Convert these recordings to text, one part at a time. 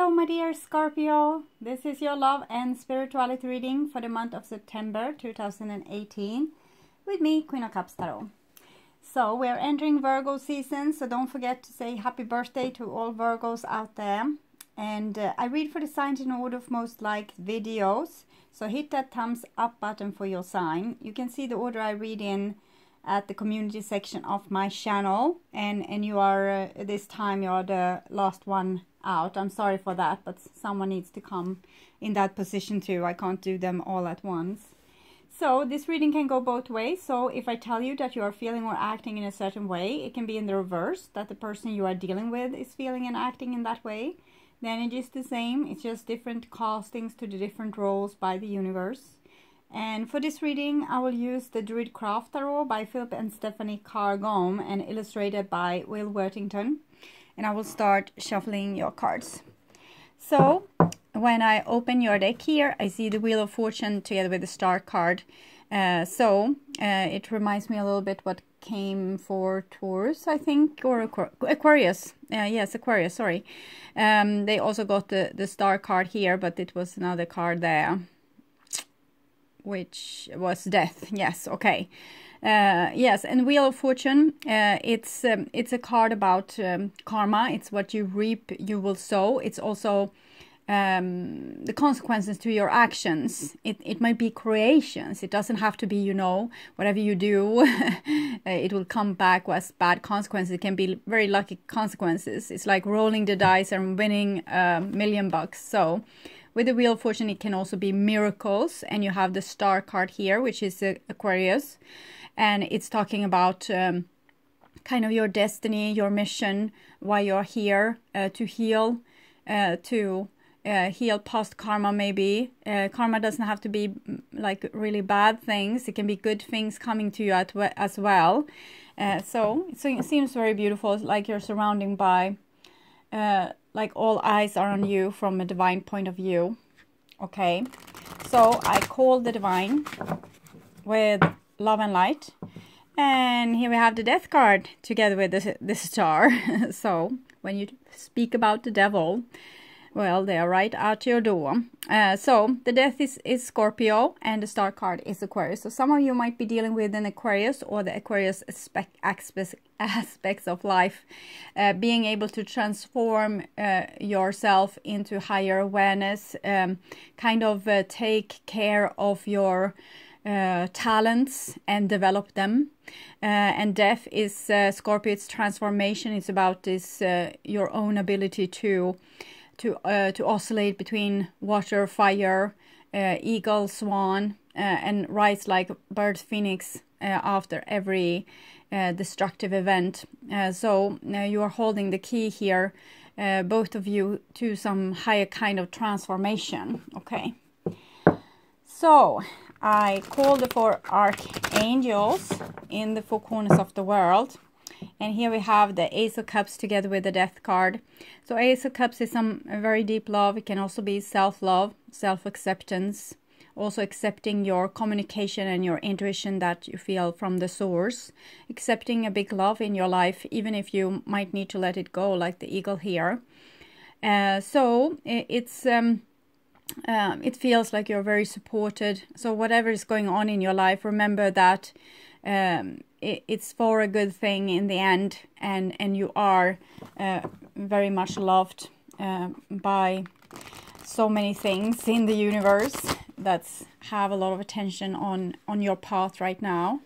Hello my dear Scorpio, this is your love and spirituality reading for the month of September 2018 with me, Queen of Cups Tarot. So we're entering Virgo season, so don't forget to say happy birthday to all Virgos out there. And I read for the signs in order of most liked videos, so hit that thumbs up button for your sign. You can see the order I read in at the community section of my channel, and you are this time you are the last one out. I'm sorry for that, but someone needs to come in that position too. I can't do them all at once. So this reading can go both ways. So if I tell you that you are feeling or acting in a certain way, it can be in the reverse, that the person you are dealing with is feeling and acting in that way. The energy is the same, it's just different castings to the different roles by the universe. And for this reading, I will use the Druid Craft Tarot by Philip and Stephanie Cargom and illustrated by Will Worthington. And I will start shuffling your cards. So, when I open your deck here, I see the Wheel of Fortune together with the Star card. It reminds me a little bit what came for Taurus, I think, or Aquarius. Yes, Aquarius, sorry. They also got the Star card here, but it was another card there, which was Death. Yes, okay. Yes, and Wheel of Fortune, it's a card about karma. It's what you reap, you will sow. It's also the consequences to your actions. It might be creations. It doesn't have to be, you know, whatever you do, it will come back as bad consequences. It can be very lucky consequences. It's like rolling the dice and winning $1 million. So with the Wheel of Fortune, it can also be miracles. And you have the Star card here, which is Aquarius. And it's talking about kind of your destiny, your mission, why you're here, to heal, heal past karma maybe. Karma doesn't have to be like really bad things. It can be good things coming to you as well. So it seems very beautiful, like you're surrounding by, like all eyes are on you from a divine point of view. Okay, so I call the divine with love and light, and here we have the Death card together with the Star. So when you speak about the devil, well, they are right out your door. So the Death is Scorpio and the Star card is Aquarius. So some of you might be dealing with an Aquarius or the Aquarius aspects of life, being able to transform yourself into higher awareness, kind of take care of your talents and develop them. And Death is Scorpio. It's transformation. It's about this your own ability to oscillate between water, fire, eagle, swan, and rise like bird phoenix after every destructive event. So you are holding the key here, both of you, to some higher kind of transformation. Okay. So I call the 4 archangels in the 4 corners of the world. And here we have the Ace of Cups together with the Death card. So Ace of Cups is some very deep love. It can also be self-love, self-acceptance. Also accepting your communication and your intuition that you feel from the source. Accepting a big love in your life, even if you might need to let it go, like the eagle here. So it's... it feels like you're very supported. So whatever is going on in your life, remember that it's for a good thing in the end, and you are very much loved by so many things in the universe that have a lot of attention on your path right now.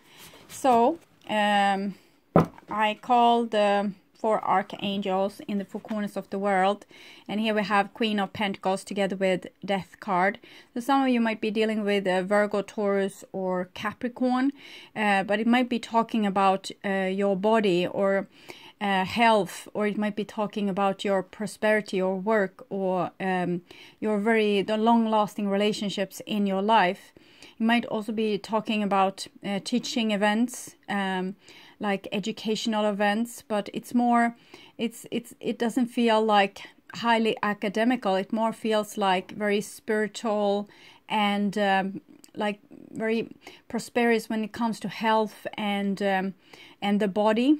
So I call the 4 archangels in the 4 corners of the world, and here we have Queen of Pentacles together with Death card. So some of you might be dealing with Virgo, Taurus, or Capricorn, but it might be talking about your body or health, or it might be talking about your prosperity or work, or the long-lasting relationships in your life. You might also be talking about teaching events, like educational events, but it's more, it doesn't feel like highly academical. It more feels like very spiritual and like very prosperous when it comes to health and the body,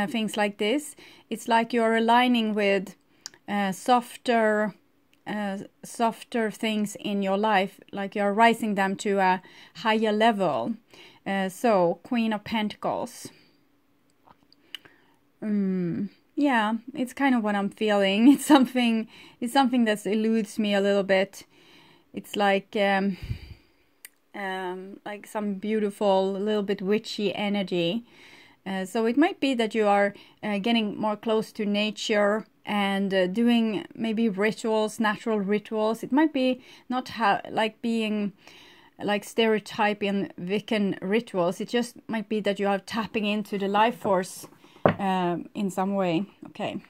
things like this. It's like you're aligning with softer softer things in your life, like you're rising them to a higher level. So Queen of Pentacles. Yeah, it's kind of what I'm feeling. It's something that eludes me a little bit. It's like some beautiful, a little bit witchy energy. So it might be that you are getting more close to nature and doing maybe rituals, natural rituals. It might be not like being like stereotyping Wiccan rituals. It just might be that you are tapping into the life force in some way. Okay,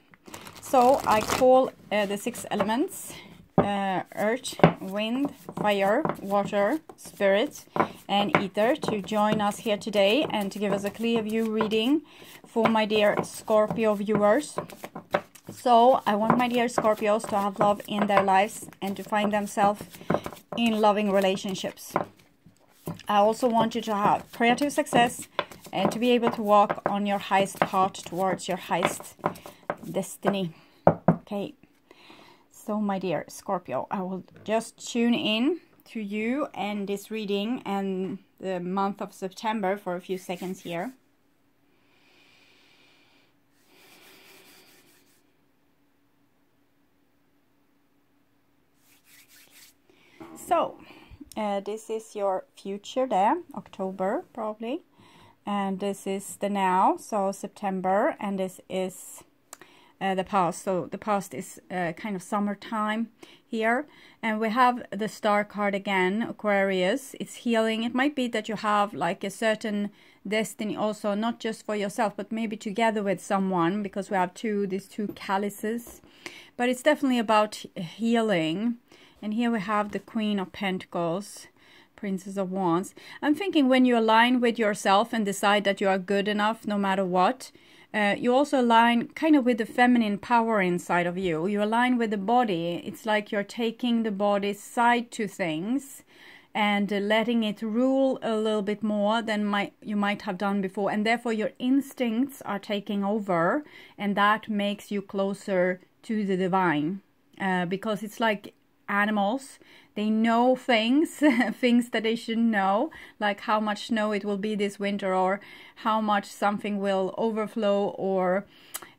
so I call the 6 elements: earth, wind, fire, water, spirit, and ether to join us here today and to give us a clear view reading for my dear Scorpio viewers. So I want my dear Scorpios to have love in their lives and to find themselves in loving relationships. I also want you to have creative success and to be able to walk on your highest path towards your highest destiny. Okay. So my dear Scorpio, I will just tune in to you and this reading and the month of September for a few seconds here. So, this is your future there, October probably. And this is the now, so September, and this is the past. So the past is kind of summertime here. And we have the star card again, Aquarius. It's healing. It might be that you have like a certain destiny also, not just for yourself, but maybe together with someone, because we have these two chalices. But it's definitely about healing. And here we have the Queen of Pentacles, Princess of Wands. I'm thinking when you align with yourself and decide that you are good enough no matter what, you also align kind of with the feminine power inside of you. You align with the body. It's like you're taking the body's side to things and letting it rule a little bit more than you might have done before. And therefore your instincts are taking over, and that makes you closer to the divine. Because it's like animals, they know things things that they shouldn't know, like how much snow it will be this winter, or how much something will overflow, or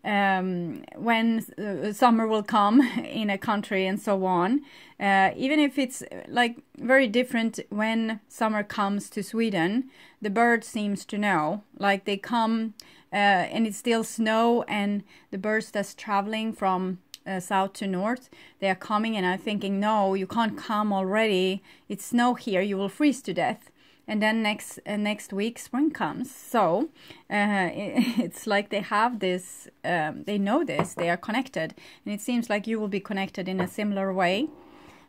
when summer will come in a country, and so on. Even if it's like very different when summer comes to Sweden, the bird seems to know, like they come and it's still snow, and the birds that's traveling from south to north, they are coming and I'm thinking, no, you can't come already, it's snow here, you will freeze to death. And then next week spring comes. So it's like they have this, they know this, they are connected. And it seems like you will be connected in a similar way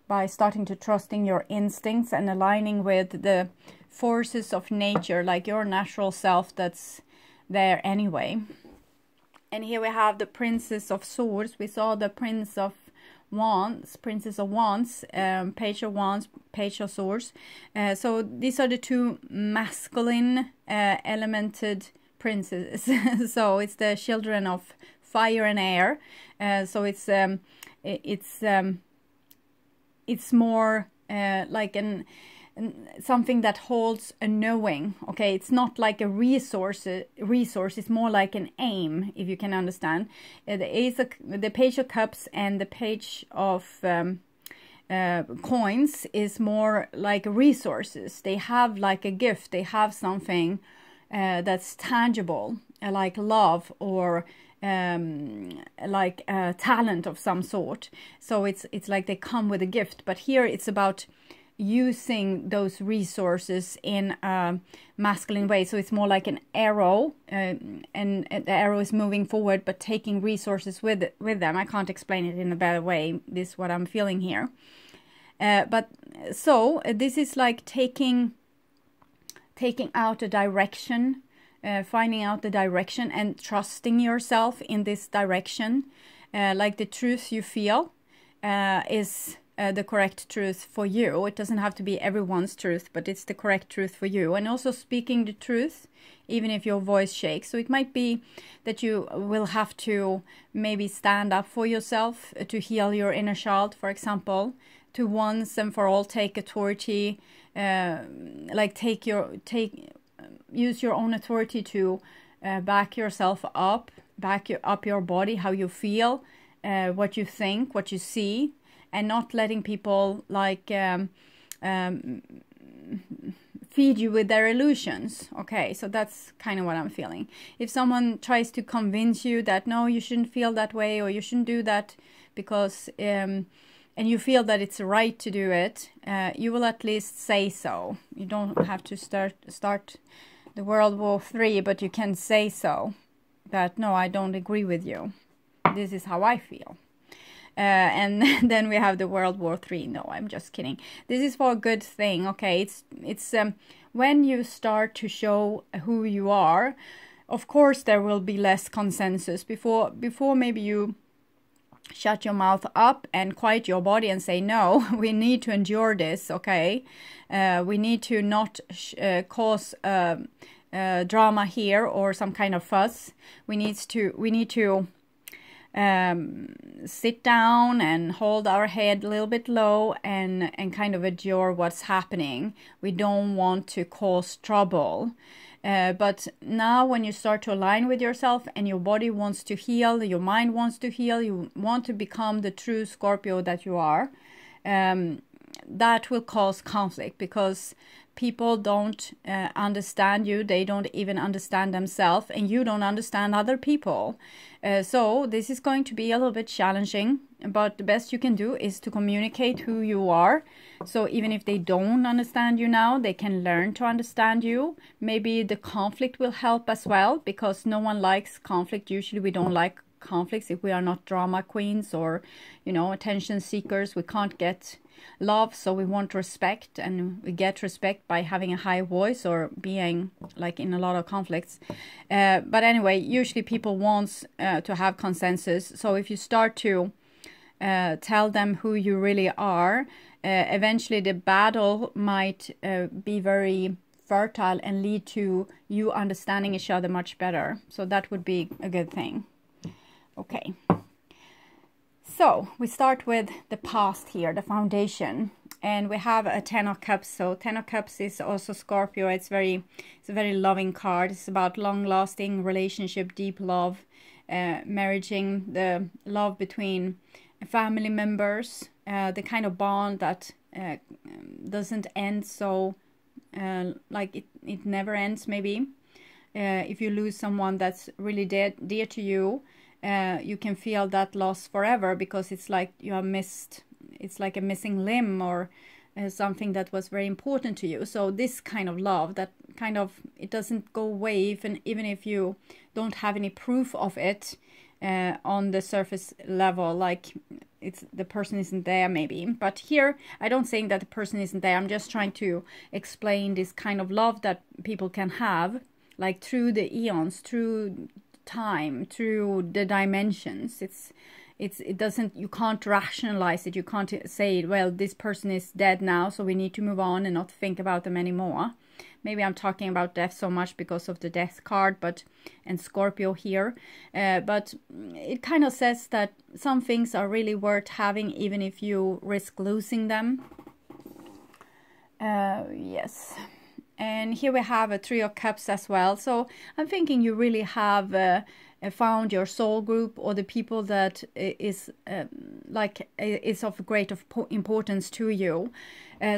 by starting to trusting your instincts and aligning with the forces of nature, like your natural self that's there anyway. And here we have the Princess of Swords. We saw the Princess of Wands, Page of Wands, Page of Swords. So these are the two masculine elemented princes. So it's the children of fire and air. So it's more like something that holds a knowing. Okay, it's not like a resource, it's more like an aim, if you can understand. The Page of Cups and the Page of Coins is more like resources. They have like a gift, they have something that's tangible, like love, or like a talent of some sort. So it's like they come with a gift. But here it's about using those resources in a masculine way. So it's more like an arrow, and the arrow is moving forward but taking resources with them. I can't explain it in a better way. This is what I'm feeling here. But so this is like taking out a direction, finding out the direction and trusting yourself in this direction. Like the truth you feel is the correct truth for you. It doesn't have to be everyone's truth, but it's the correct truth for you. And also speaking the truth, even if your voice shakes. So it might be that you will have to maybe stand up for yourself to heal your inner child, for example, to once and for all take authority, use your own authority to back yourself up, up your body, how you feel, what you think, what you see, and not letting people like feed you with their illusions. Okay, so that's kind of what I'm feeling. If someone tries to convince you that no, you shouldn't feel that way, or you shouldn't do that because and you feel that it's right to do it, you will at least say so. You don't have to start the World War III, but you can say so, that no, I don't agree with you. This is how I feel. And then we have the World War III. No, I'm just kidding. This is for a good thing, okay? It's when you start to show who you are, of course there will be less consensus. Before maybe you shut your mouth up and quiet your body and say, no, we need to endure this, okay? We need to not cause drama here or some kind of fuss. We need to sit down and hold our head a little bit low and kind of endure what's happening. We don't want to cause trouble. But now when you start to align with yourself and your body wants to heal, your mind wants to heal, you want to become the true Scorpio that you are, that will cause conflict because people don't understand you. They don't even understand themselves, and you don't understand other people. So this is going to be a little bit challenging, but the best you can do is to communicate who you are. So even if they don't understand you now, they can learn to understand you. Maybe the conflict will help as well, because no one likes conflict. Usually we don't like conflicts if we are not drama queens or, you know, attention seekers. We can't get love, so we want respect, and we get respect by having a high voice or being like in a lot of conflicts. But anyway, usually people want to have consensus. So if you start to tell them who you really are, eventually the battle might be very fertile and lead to you understanding each other much better. So that would be a good thing. Okay. So we start with the past here, the foundation, and we have a 10 of Cups. So 10 of Cups is also Scorpio. It's a very loving card. It's about long-lasting relationship, deep love, marrying, the love between family members, the kind of bond that doesn't end, so like it never ends. Maybe if you lose someone that's really dear to you, you can feel that loss forever, because it's like you have missed, it's like a missing limb or something that was very important to you. So this kind of love, that kind of, it doesn't go away even if you don't have any proof of it on the surface level, like the person isn't there maybe. But here I don't think that the person isn't there. I'm just trying to explain this kind of love that people can have, like through the eons, through time, through the dimensions. It doesn't, you can't rationalize it. You can't say, well, this person is dead now, so we need to move on and not think about them anymore. Maybe I'm talking about death so much because of the death card, and Scorpio here, but it kind of says that some things are really worth having even if you risk losing them. Yes. And here we have a 3 of Cups as well. So I'm thinking you really have found your soul group, or the people that is of great importance to you.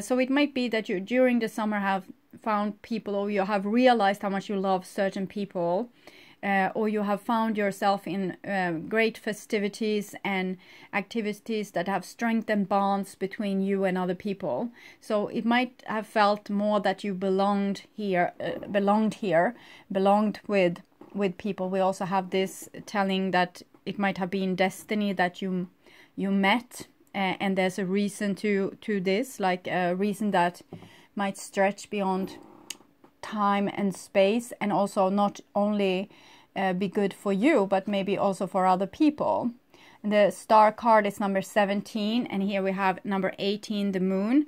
So it might be that you during the summer have found people, or you have realized how much you love certain people, or you have found yourself in great festivities and activities that have strengthened bonds between you and other people. So it might have felt more that you belonged with people. We also have this telling that it might have been destiny that you met, and there's a reason to this, like a reason that might stretch beyond time and space, and also not only be good for you, but maybe also for other people. The star card is number 17, and here we have number 18, the moon.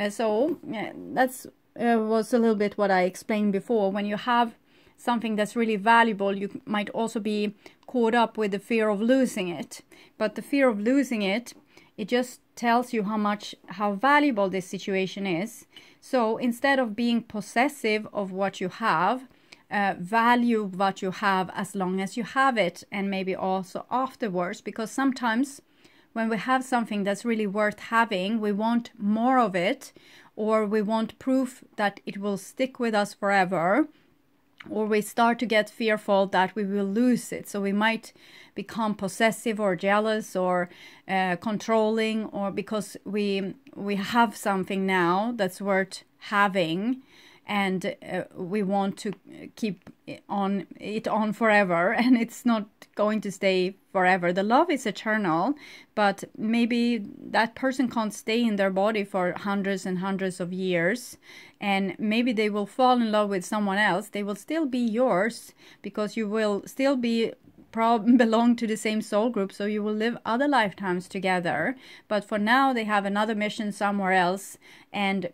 So that's was a little bit what I explained before. When you have something that's really valuable, you might also be caught up with the fear of losing it. But the fear of losing it, it just tells you how valuable this situation is. So instead of being possessive of what you have, value what you have as long as you have it, and maybe also afterwards, because sometimes when we have something that's really worth having, we want more of it, or we want proof that it will stick with us forever, or we start to get fearful that we will lose it. So we might become possessive or jealous or controlling, or because we have something now that's worth having, and we want to keep it on forever, and it's not going to stay forever. The love is eternal, but maybe that person can't stay in their body for hundreds and hundreds of years, and maybe they will fall in love with someone else. They will still be yours, because you will still belong to the same soul group, so you will live other lifetimes together. But for now, they have another mission somewhere else, and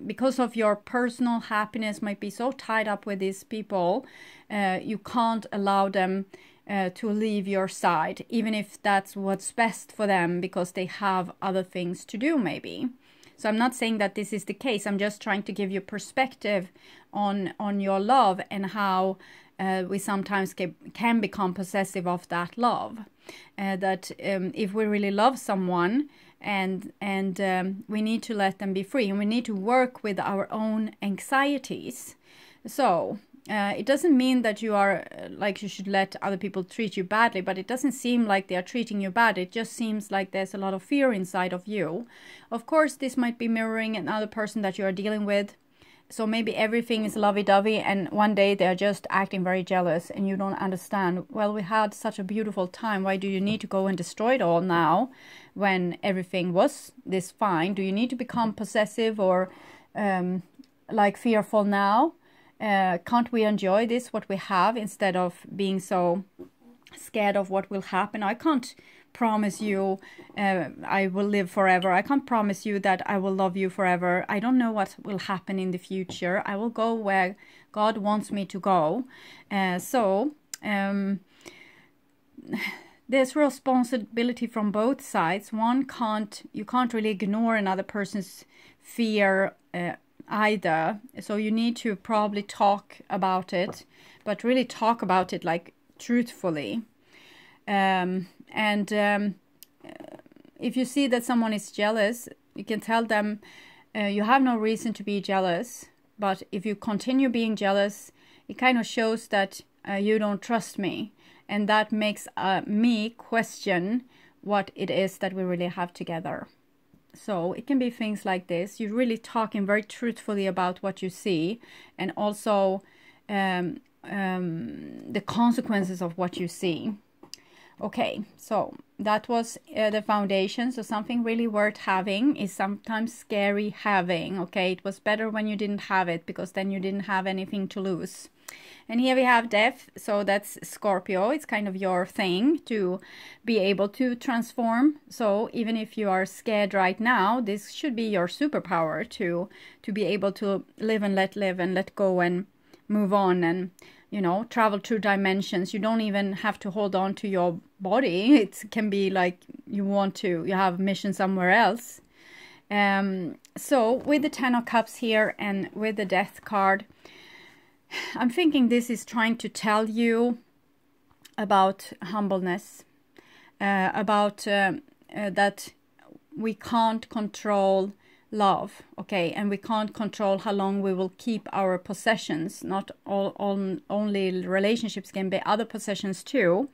because of your personal happiness might be so tied up with these people, you can't allow them to leave your side, even if that's what's best for them, because they have other things to do maybe. So I'm not saying that this is the case. I'm just trying to give you perspective on your love, and how we sometimes can become possessive of that love. That if we really love someone, and we need to let them be free, and we need to work with our own anxieties. So it doesn't mean that you are like you should let other people treat you badly, but it doesn't seem like they are treating you bad. It just seems like there's a lot of fear inside of you. Of course, this might be mirroring another person that you are dealing with. So maybe everything is lovey-dovey, and one day they're just acting very jealous, and you don't understand. Well, we had such a beautiful time. Why do you need to go and destroy it all now when everything was this fine? Do you need to become possessive or like fearful now? Can't we enjoy this, what we have, instead of being so scared of what will happen? I can't promise you I will live forever. I can't promise you that I will love you forever. I don't know what will happen in the future. I will go where God wants me to go. There's responsibility from both sides. You can't really ignore another person's fear either. So you need to probably talk about it, but really talk about it like truthfully. If you see that someone is jealous, you can tell them you have no reason to be jealous, but if you continue being jealous, it kind of shows that you don't trust me, and that makes me question what it is that we really have together. So it can be things like this. You're really talking very truthfully about what you see, and also the consequences of what you see. Okay, so that was the foundation. So something really worth having is sometimes scary having. Okay, it was better when you didn't have it, because then you didn't have anything to lose. And here we have death. So that's Scorpio. It's kind of your thing to be able to transform. So even if you are scared right now, this should be your superpower to be able to live and let go and move on, and travel through dimensions. You don't even have to hold on to your body. It can be like you have a mission somewhere else. So with the 10 of Cups here and with the Death card, I'm thinking this is trying to tell you about humbleness, about that we can't control love, okay, and we can't control how long we will keep our possessions. Not only relationships, can be other possessions too.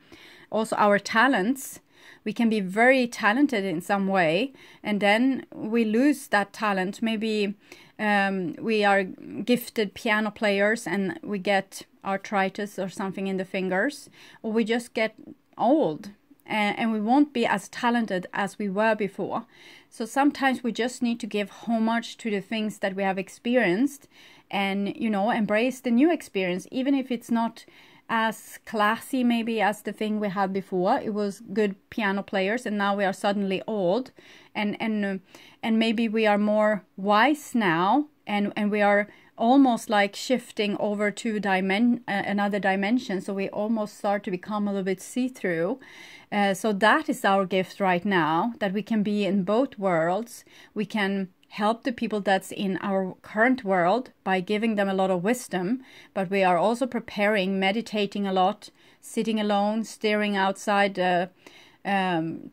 Also our talents. We can be very talented in some way, and then we lose that talent. Maybe we are gifted piano players and we get arthritis or something in the fingers, or we just get old and we won't be as talented as we were before. So sometimes we just need to give homage to the things that we have experienced, and embrace the new experience, even if it's not as classy maybe as the thing we had before. It was good piano players, and now we are suddenly old, and maybe we are more wise now, and we are almost like shifting over to another dimension. So we almost start to become a little bit see-through. So that is our gift right now, that we can be in both worlds. We can help the people that's in our current world by giving them a lot of wisdom, but we are also preparing, meditating a lot, sitting alone, staring outside the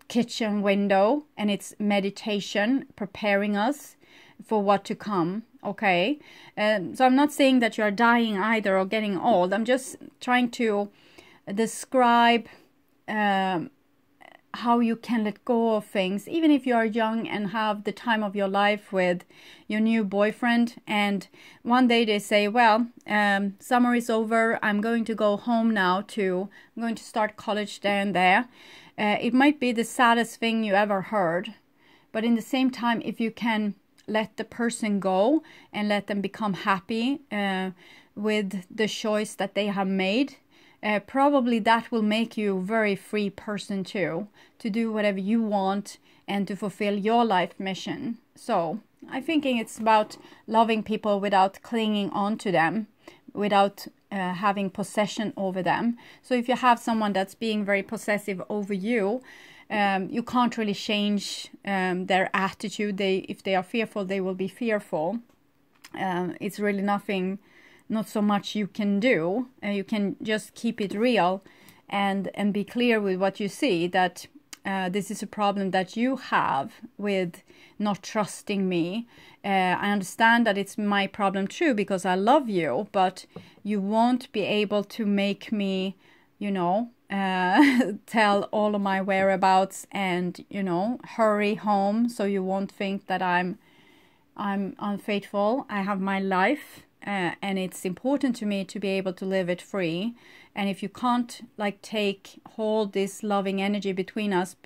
kitchen window, and it's meditation preparing us for what to come. Okay, so I'm not saying that you are dying either or getting old. I'm just trying to describe how you can let go of things, even if you are young and have the time of your life with your new boyfriend, and one day they say, well, summer is over, I'm going to go home now I'm going to start college there and there. It might be the saddest thing you ever heard, but in the same time, if you can let the person go and let them become happy with the choice that they have made, probably that will make you a very free person too, to do whatever you want and to fulfill your life mission. So I'm thinking it's about loving people without clinging on to them, without having possession over them. So if you have someone that's being very possessive over you, you can't really change their attitude. If they are fearful, they will be fearful. It's really not so much you can do. You can just keep it real and be clear with what you see, that this is a problem that you have with not trusting me. I understand that it's my problem too, because I love you, but you won't be able to make me, tell all of my whereabouts and, hurry home, so you won't think that I'm unfaithful. I have my life. And it's important to me to be able to live it free. And if you can't hold this loving energy between us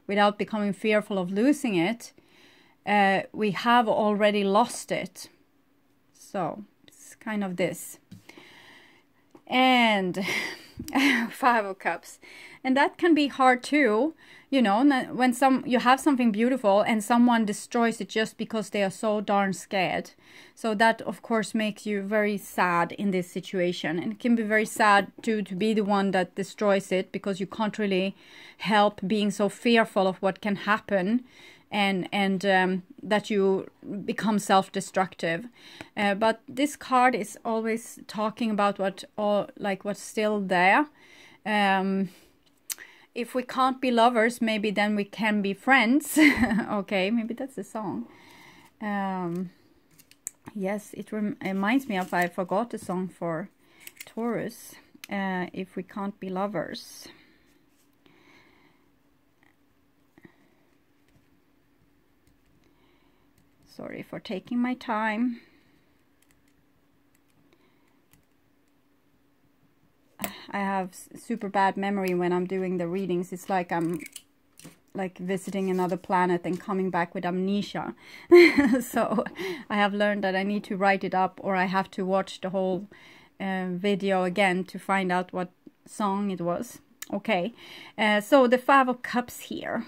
without becoming fearful of losing it, we have already lost it. So it's kind of this. And 5 of Cups, and that can be hard too, when you have something beautiful and someone destroys it just because they are so darn scared. So that of course makes you very sad in this situation, and it can be very sad to be the one that destroys it, because you can't really help being so fearful of what can happen, and that you become self-destructive. But this card is always talking about what's still there. If we can't be lovers, maybe then we can be friends. Okay, maybe that's a song. Yes, it reminds me of, I forgot the song for Taurus. If we can't be lovers. Sorry for taking my time. I have super bad memory when I'm doing the readings. It's like I'm visiting another planet and coming back with amnesia. So I have learned that I need to write it up, or I have to watch the whole video again to find out what song it was. Okay, so the 5 of Cups here.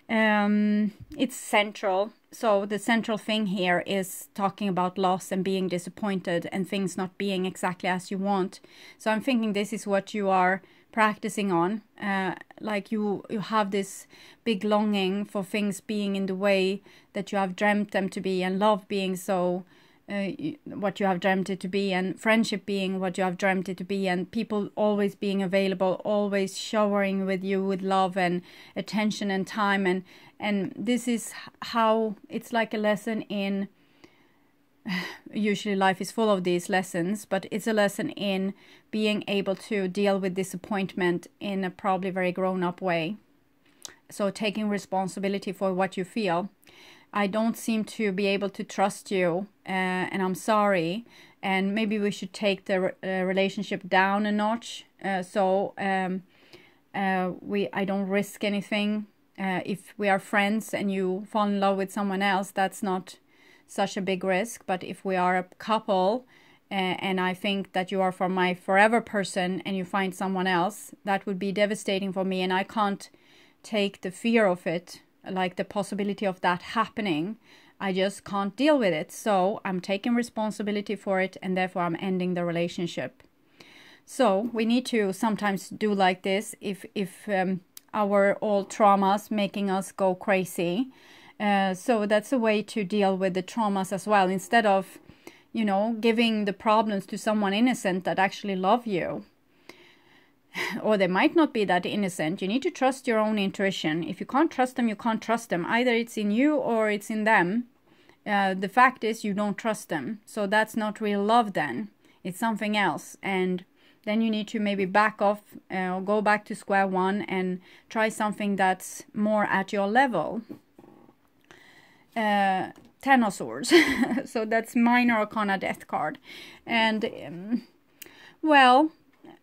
It's central. So the central thing here is talking about loss and being disappointed and things not being exactly as you want. So I'm thinking this is what you are practicing on. Like you have this big longing for things being in the way that you have dreamt them to be, and love being so what you have dreamt it to be, and friendship being what you have dreamt it to be, and people always being available, always showering with you with love and attention and time, and this is how it's like a lesson in, usually life is full of these lessons, but it's a lesson in being able to deal with disappointment in a probably very grown-up way. So taking responsibility for what you feel. I don't seem to be able to trust you, and I'm sorry, and maybe we should take the relationship down a notch, so I don't risk anything. If we are friends and you fall in love with someone else, that's not such a big risk. But if we are a couple and I think that you are for my forever person and you find someone else, that would be devastating for me, and I can't take the fear of it, like the possibility of that happening. I just can't deal with it. So I'm taking responsibility for it, and therefore I'm ending the relationship. So we need to sometimes do like this if our old traumas making us go crazy. So that's a way to deal with the traumas as well, instead of, you know, giving the problems to someone innocent that actually love you. Or they might not be that innocent. You need to trust your own intuition. If you can't trust them, you can't trust them. Either it's in you or it's in them. The fact is you don't trust them. So that's not real love then. It's something else. And then you need to maybe back off, go back to square one and try something that's more at your level. Ten of Swords. So that's Minor Arcana Death card. And, well,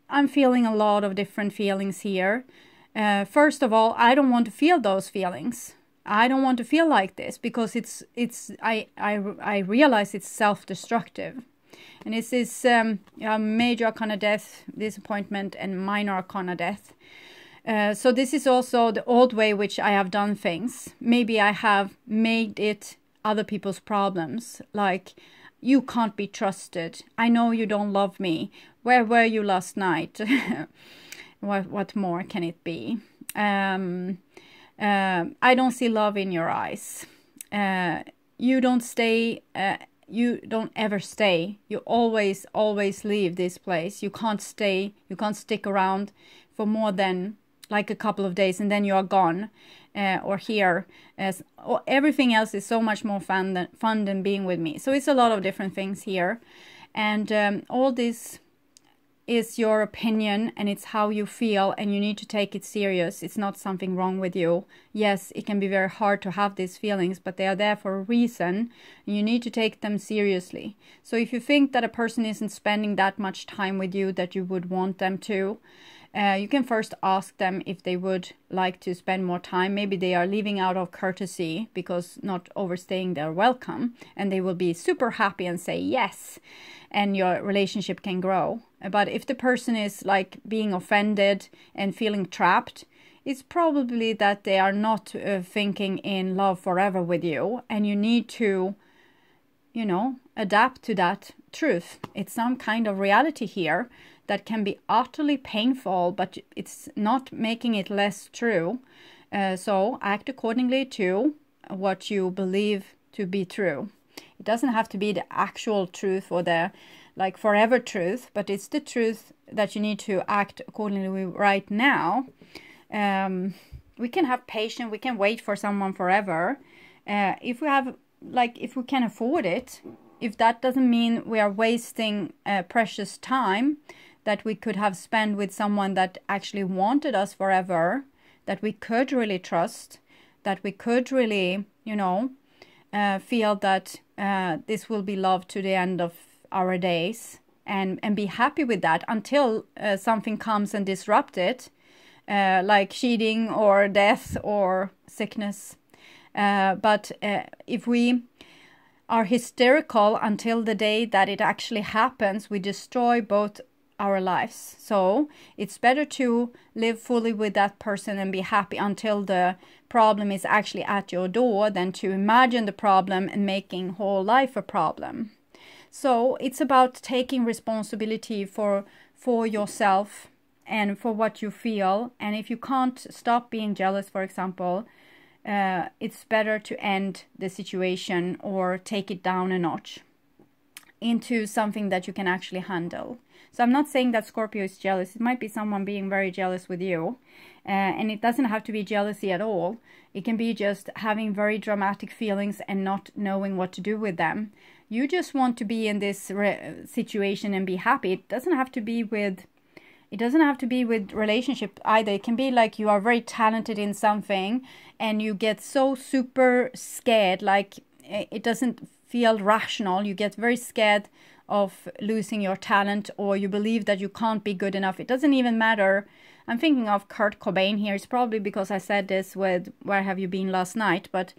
I'm feeling a lot of different feelings here. First of all, I don't want to feel those feelings. I don't want to feel like this because I realize it's self-destructive. And this is Major Arcana Death, Disappointment, and Minor Arcana Death. So this is also the old way which I have done things. Maybe I have made it other people's problems, like, you can't be trusted. I know you don't love me. Where were you last night? What more can it be? I don't see love in your eyes. You don't stay. You don't ever stay. You always leave this place. You can't stay. You can't stick around for more than like a couple of days, and then you are gone. Or here, everything else is so much more fun than being with me. So it's a lot of different things here, and all this is your opinion, and it's how you feel, and you need to take it serious. It's not something wrong with you. Yes, it can be very hard to have these feelings, but they are there for a reason, and you need to take them seriously. So if you think that a person isn't spending that much time with you that you would want them to, you can first ask them if they would like to spend more time. Maybe they are leaving out of courtesy because not overstaying their welcome, and they will be super happy and say yes, and your relationship can grow. But if the person is like being offended and feeling trapped, it's probably that they are not thinking in love forever with you, and you need to, you know, adapt to that truth. It's some kind of reality here that can be utterly painful, but it's not making it less true. So act accordingly to what you believe to be true. It doesn't have to be the actual truth or the like forever truth, but it's the truth that you need to act accordingly right now. We can have patience. We can wait for someone forever. If we have, like, if we can afford it, if that doesn't mean we are wasting precious time that we could have spent with someone that actually wanted us forever, that we could really trust, that we could really, you know, feel that this will be love to the end of our days, and be happy with that until something comes and disrupt it, like cheating or death or sickness. But if we are hysterical until the day that it actually happens, we destroy both our lives. So it's better to live fully with that person and be happy until the problem is actually at your door than to imagine the problem and making whole life a problem. So it's about taking responsibility for yourself and for what you feel. And if you can't stop being jealous, for example, it's better to end the situation or take it down a notch into something that you can actually handle. So I'm not saying that Scorpio is jealous. It might be someone being very jealous with you. And it doesn't have to be jealousy at all. It can be just having very dramatic feelings and not knowing what to do with them. You just want to be in this situation and be happy. It doesn't have to be with relationship either. It can be like you are very talented in something and you get so super scared, like it doesn't feel rational. You get very scared of losing your talent, or you believe that you can't be good enough. It doesn't even matter. I'm thinking of Kurt Cobain here. It's probably because I said this with Where Have You Been Last Night, but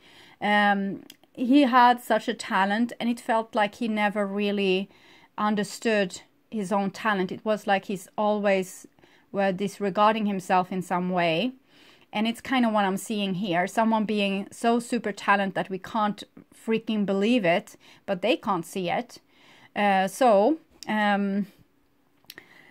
he had such a talent and it felt like he never really understood his own talent. It was like he's always disregarding himself in some way. And it's kind of what I'm seeing here. Someone being so super talented that we can't freaking believe it, but they can't see it. And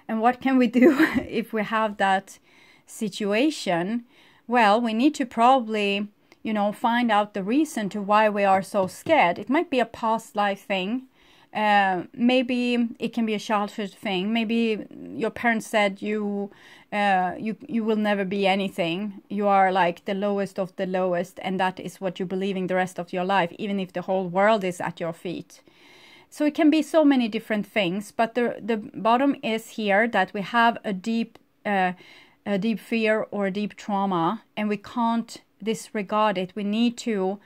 what can we do if we have that situation? Well, we need to probably, you know, find out the reason to why we are so scared. It might be a past life thing. Maybe it can be a childhood thing. Maybe your parents said you will never be anything. You are like the lowest of the lowest, and that is what you're believing the rest of your life, even if the whole world is at your feet. So it can be so many different things, but the bottom is here that we have a deep fear or a deep trauma, and we can't disregard it. We need to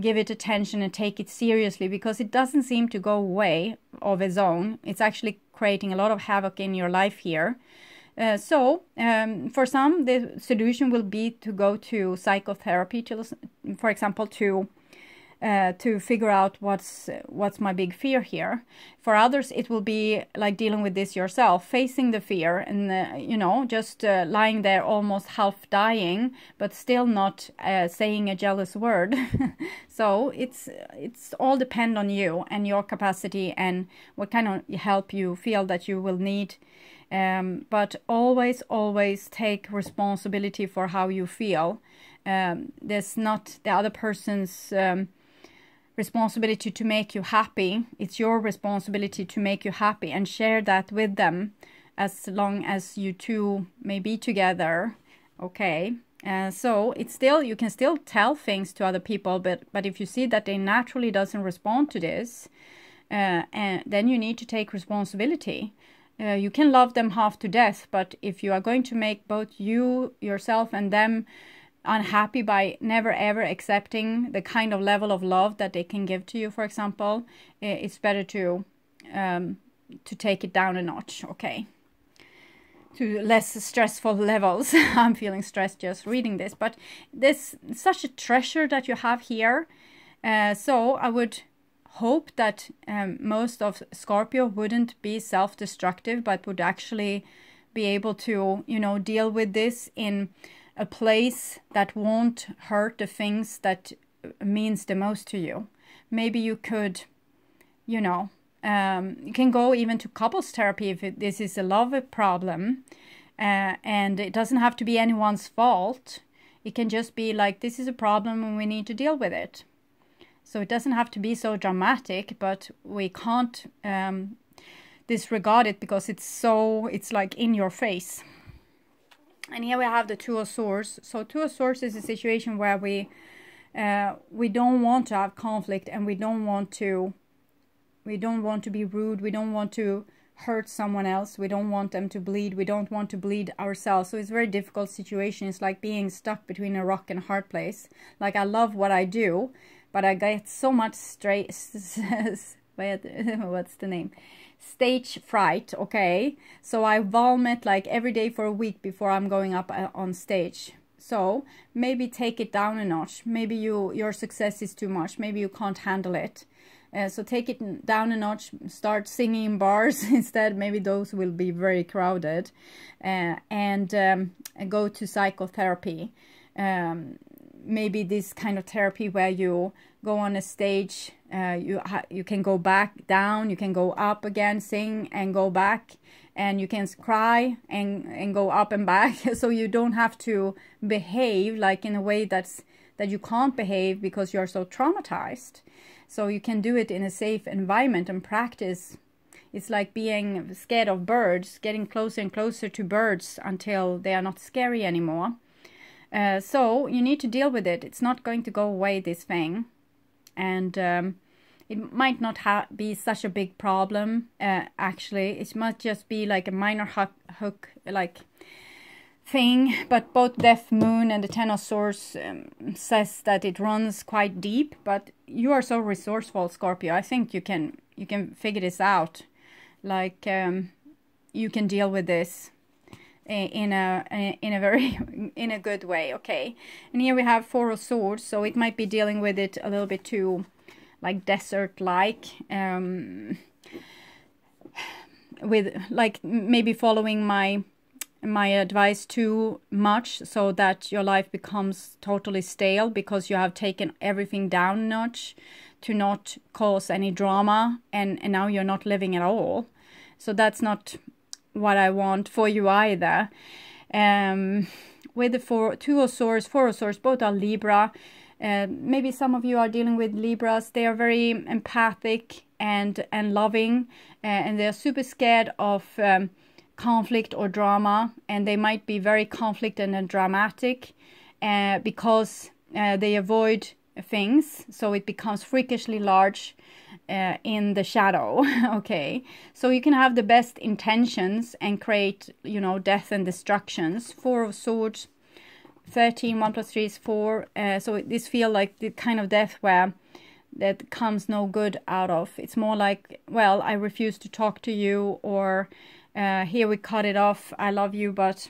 give it attention and take it seriously, because it doesn't seem to go away of its own. It's actually creating a lot of havoc in your life here. For some, the solution will be to go to psychotherapy, for example, to figure out what's my big fear here. For others, it will be like dealing with this yourself, facing the fear, and you know, just lying there almost half dying, but still not saying a jealous word. So it's all depend on you and your capacity and what kind of help you feel that you will need. But always take responsibility for how you feel. There's not the other person's responsibility to make you happy. It's your responsibility to make you happy, and share that with them as long as you two may be together. Okay. So it's still, you can still tell things to other people, but if you see that they naturally doesn't respond to this, and then you need to take responsibility. You can love them half to death, but if you are going to make both you, yourself, and them unhappy by never ever accepting the kind of level of love that they can give to you, for example, it's better to take it down a notch, okay, to less stressful levels. I'm feeling stressed just reading this, but this is such a treasure that you have here. So I would hope that most of Scorpio wouldn't be self-destructive, but would actually be able to, you know, deal with this in a place that won't hurt the things that means the most to you. Maybe you could, you know, you can go even to couples therapy if this is a love problem, and it doesn't have to be anyone's fault. It can just be like, this is a problem and we need to deal with it. So it doesn't have to be so dramatic, but we can't disregard it because it's like in your face. And here we have the Two of Swords. So Two of Swords is a situation where we don't want to have conflict, and we don't want to be rude. We don't want to hurt someone else. We don't want them to bleed. We don't want to bleed ourselves. So it's a very difficult situation. It's like being stuck between a rock and a hard place. Like, I love what I do, but I get so much what's the name? Stage fright, okay? So I vomit like every day for a week before I'm going up on stage. So maybe take it down a notch. Maybe your success is too much. Maybe you can't handle it. So take it down a notch. Start singing in bars instead. Maybe those will be very crowded. And go to psychotherapy. Maybe this kind of therapy where you go on a stage, you can go back down, you can go up again, sing and go back, and you can cry and go up and back. So you don't have to behave like in a way that you can't behave because you're so traumatized. So you can do it in a safe environment and practice. It's like being scared of birds, getting closer and closer to birds until they are not scary anymore. So you need to deal with it. It's not going to go away, this thing. And it might not be such a big problem, actually. It might just be like a minor hook like thing. But both Death Moon and the Ten of Swords says that it runs quite deep. But you are so resourceful, Scorpio. I think you can figure this out. Like, you can deal with this in a good way, okay? And here we have Four of Swords, so it might be dealing with it a little bit too like desert like. with like maybe following my advice too much, so that your life becomes totally stale because you have taken everything down a notch to not cause any drama, and now you're not living at all. So that's not what I want for you either. With the Two of Swords, Four of Swords, both are Libra. Maybe some of you are dealing with Libras. They are very empathic and loving, and they're super scared of conflict or drama, and they might be very conflict and dramatic because they avoid things, so it becomes freakishly large in the shadow. Okay, so you can have the best intentions and create, you know, death and destructions. Four of Swords, 13, 1 plus 3 is 4. So this feel like the kind of death where that comes no good out of. It's more like, well, I refuse to talk to you, or here we cut it off. I love you, but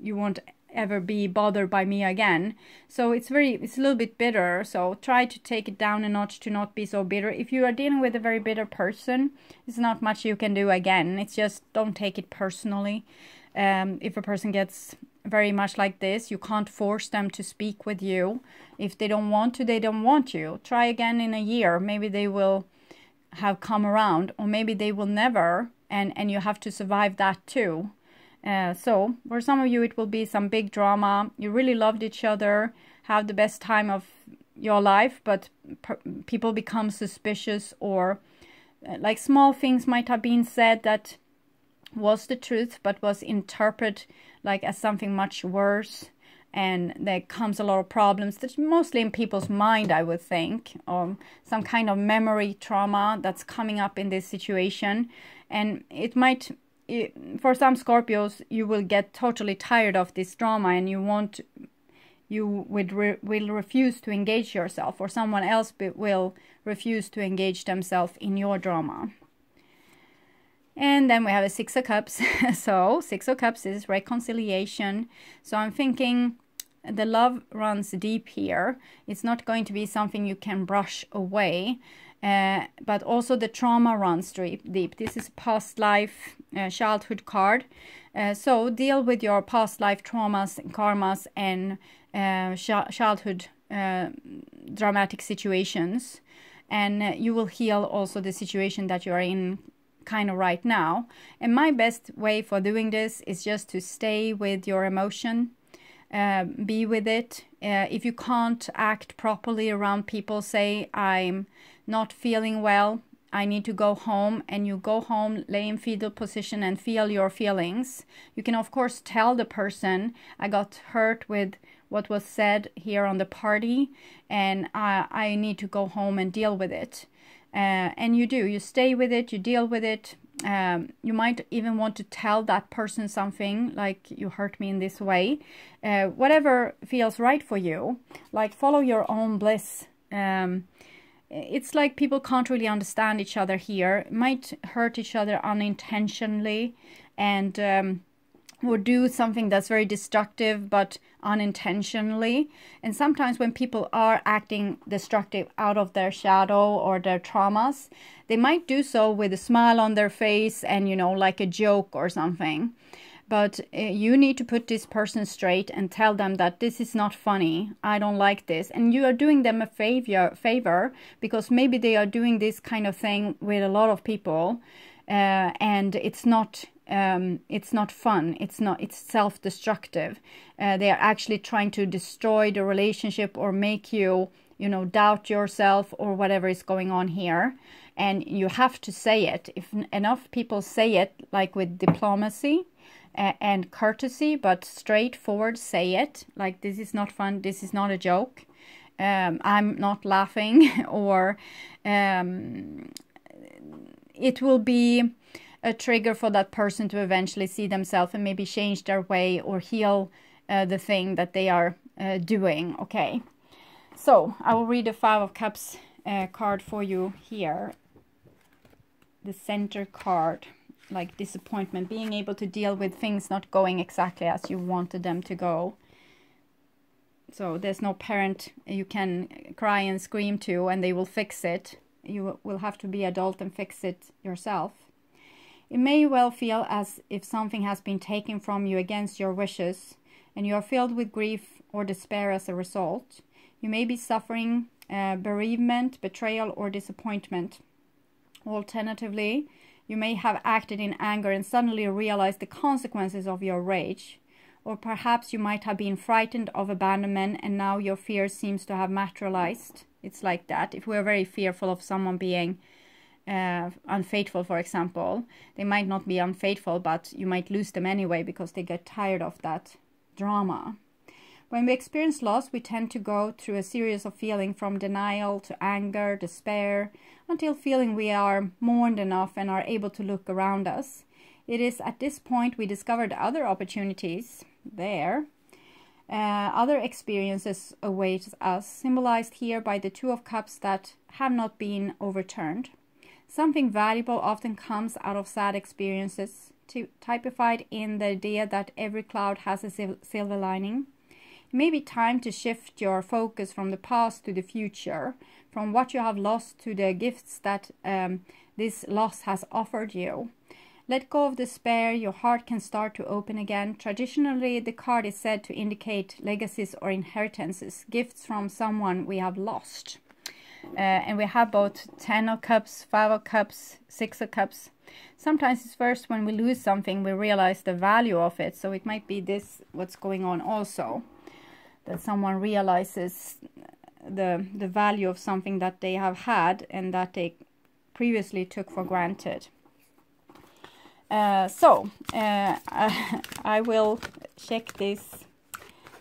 you won't ever be bothered by me again. So it's a little bit bitter. So try to take it down a notch to not be so bitter. If you are dealing with a very bitter person, there's not much you can do again. It's just don't take it personally. If a person gets very much like this, you can't force them to speak with you. If they don't want to, they don't want you. Try again in a year. Maybe they will have come around, or maybe they will never, and you have to survive that too. So for some of you it will be some big drama. You really loved each other, have the best time of your life, but people become suspicious, or like small things might have been said that was the truth but was interpreted like as something much worse, and there comes a lot of problems that's mostly in people's mind, I would think, or some kind of memory trauma that's coming up in this situation. And it might, for some Scorpios, you will get totally tired of this drama, and you will refuse to engage yourself, or someone else will refuse to engage themselves in your drama. And then we have a Six of Cups. So Six of Cups is reconciliation. So I'm thinking the love runs deep here. It's not going to be something you can brush away. But also the trauma runs deep. This is a past life childhood card. So deal with your past life traumas, karmas, and childhood dramatic situations. And you will heal also the situation that you are in kind of right now. And my best way for doing this is just to stay with your emotion. Be with it. If you can't act properly around people, say I'm not feeling well, I need to go home, and you go home, lay in fetal position and feel your feelings. You can of course tell the person, I got hurt with what was said here on the party, and I need to go home and deal with it. And you stay with it, you deal with it. You might even want to tell that person something, like, you hurt me in this way. Whatever feels right for you, like follow your own bliss. It's like people can't really understand each other here, might hurt each other unintentionally, and or do something that's very destructive but unintentionally. And sometimes when people are acting destructive out of their shadow or their traumas, they might do so with a smile on their face and, you know, like a joke or something. But you need to put this person straight and tell them that this is not funny, I don't like this. And you are doing them a favor because maybe they are doing this kind of thing with a lot of people, and it's not fun, it's self-destructive. They are actually trying to destroy the relationship or make you, you know, doubt yourself or whatever is going on here. And you have to say it. If enough people say it, like with diplomacy and courtesy, but straightforward, say it, like, this is not fun, this is not a joke, I'm not laughing, or it will be a trigger for that person to eventually see themselves and maybe change their way or heal the thing that they are doing. Okay, so I will read the Five of Cups card for you here. The center card, like disappointment, being able to deal with things not going exactly as you wanted them to go. So there's no parent you can cry and scream to and they will fix it. You will have to be adult and fix it yourself. It may well feel as if something has been taken from you against your wishes, and you are filled with grief or despair as a result. You may be suffering bereavement, betrayal, or disappointment. Alternatively, you may have acted in anger and suddenly realized the consequences of your rage. Or perhaps you might have been frightened of abandonment and now your fear seems to have materialized. It's like that. If we're very fearful of someone being unfaithful, for example, they might not be unfaithful, but you might lose them anyway because they get tired of that drama. When we experience loss, we tend to go through a series of feelings from denial to anger, despair, until feeling we are mourned enough and are able to look around us. It is at this point we discovered other opportunities there. Other experiences await us, symbolized here by the Two of Cups that have not been overturned. Something valuable often comes out of sad experiences, typified in the idea that every cloud has a silver lining. It may be time to shift your focus from the past to the future, from what you have lost to the gifts that this loss has offered you. Let go of despair, your heart can start to open again. Traditionally, the card is said to indicate legacies or inheritances, gifts from someone we have lost. And we have both 10 of Cups, 5 of Cups, 6 of Cups. Sometimes it's first when we lose something we realize the value of it. So it might be this, what's going on also. That someone realizes the value of something that they have had and that they previously took for granted. I will check these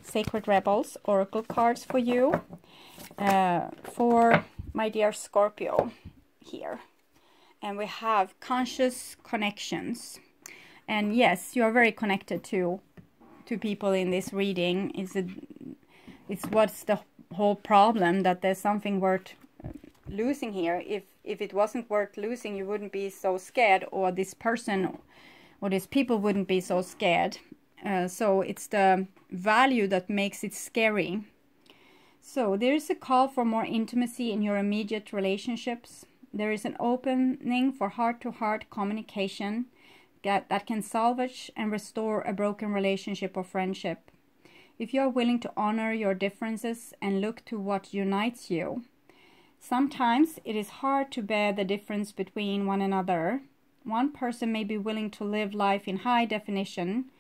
Sacred Rebels Oracle cards for you. For my dear Scorpio here. And we have conscious connections. And yes, you are very connected to people in this reading. It's what's the whole problem, that there's something worth losing here. If it wasn't worth losing, you wouldn't be so scared, or this person or these people wouldn't be so scared. So it's the value that makes it scary. So there is a call for more intimacy in your immediate relationships. There is an opening for heart-to-heart communication that can salvage and restore a broken relationship or friendship. If you are willing to honor your differences and look to what unites you. Sometimes it is hard to bear the difference between one another. One person may be willing to live life in high definition,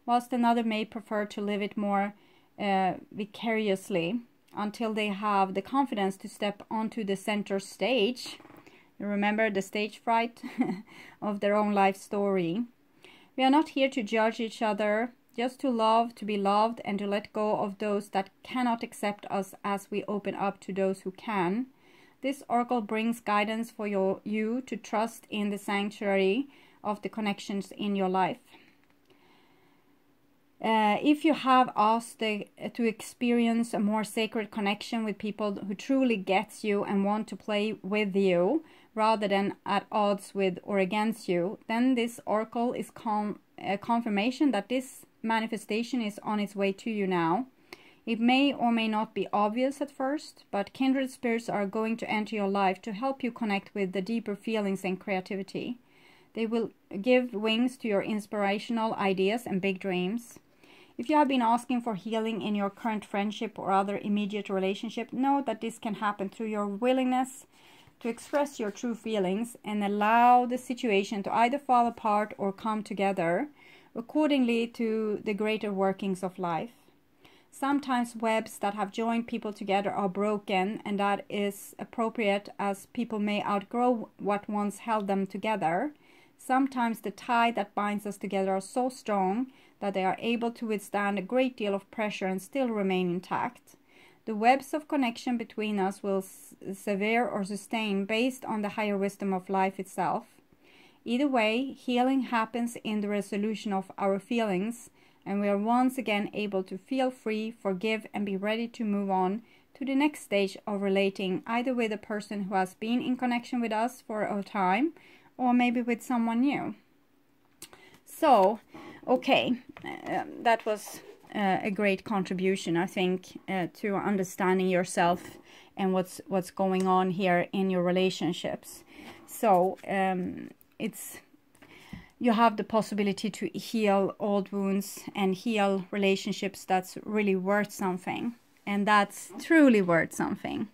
whilst another may prefer to live it more vicariously, until they have the confidence to step onto the center stage. You remember the stage fright of their own life story. We are not here to judge each other, just to love, to be loved, and to let go of those that cannot accept us as we open up to those who can. This oracle brings guidance for you to trust in the sanctuary of the connections in your life. If you have asked to experience a more sacred connection with people who truly gets you and want to play with you rather than at odds with or against you, then this oracle is a confirmation that this manifestation is on its way to you now. It may or may not be obvious at first, but kindred spirits are going to enter your life to help you connect with the deeper feelings and creativity. They will give wings to your inspirational ideas and big dreams. If you have been asking for healing in your current friendship or other immediate relationship, know that this can happen through your willingness to express your true feelings and allow the situation to either fall apart or come together accordingly to the greater workings of life. Sometimes webs that have joined people together are broken, and that is appropriate as people may outgrow what once held them together. Sometimes the tie that binds us together are so strong that they are able to withstand a great deal of pressure and still remain intact. The webs of connection between us will sever or sustain based on the higher wisdom of life itself. Either way, healing happens in the resolution of our feelings, and we are once again able to feel free, forgive, and be ready to move on to the next stage of relating, either with a person who has been in connection with us for a time, or maybe with someone new. So, okay, that was a great contribution, I think, to understanding yourself and what's going on here in your relationships. So it's you have the possibility to heal old wounds and heal relationships that's really worth something. And that's truly worth something.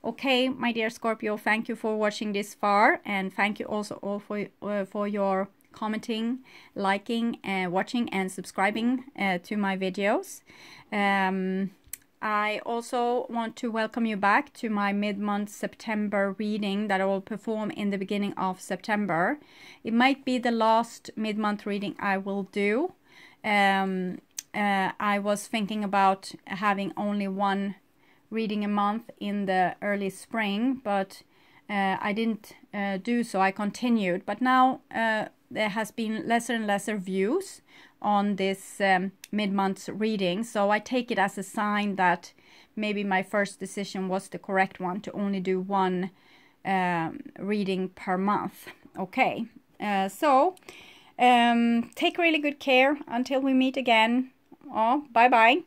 Okay, my dear Scorpio, thank you for watching this far. And thank you also all for your commenting, liking, watching and subscribing to my videos. I also want to welcome you back to my mid-month September reading that I will perform in the beginning of September. It might be the last mid-month reading I will do. I was thinking about having only one reading a month in the early spring, but I didn't do so. I continued, but now there has been lesser and lesser views on this mid-month reading, so I take it as a sign that maybe my first decision was the correct one, to only do one reading per month. Okay, so take really good care until we meet again. Oh, bye bye.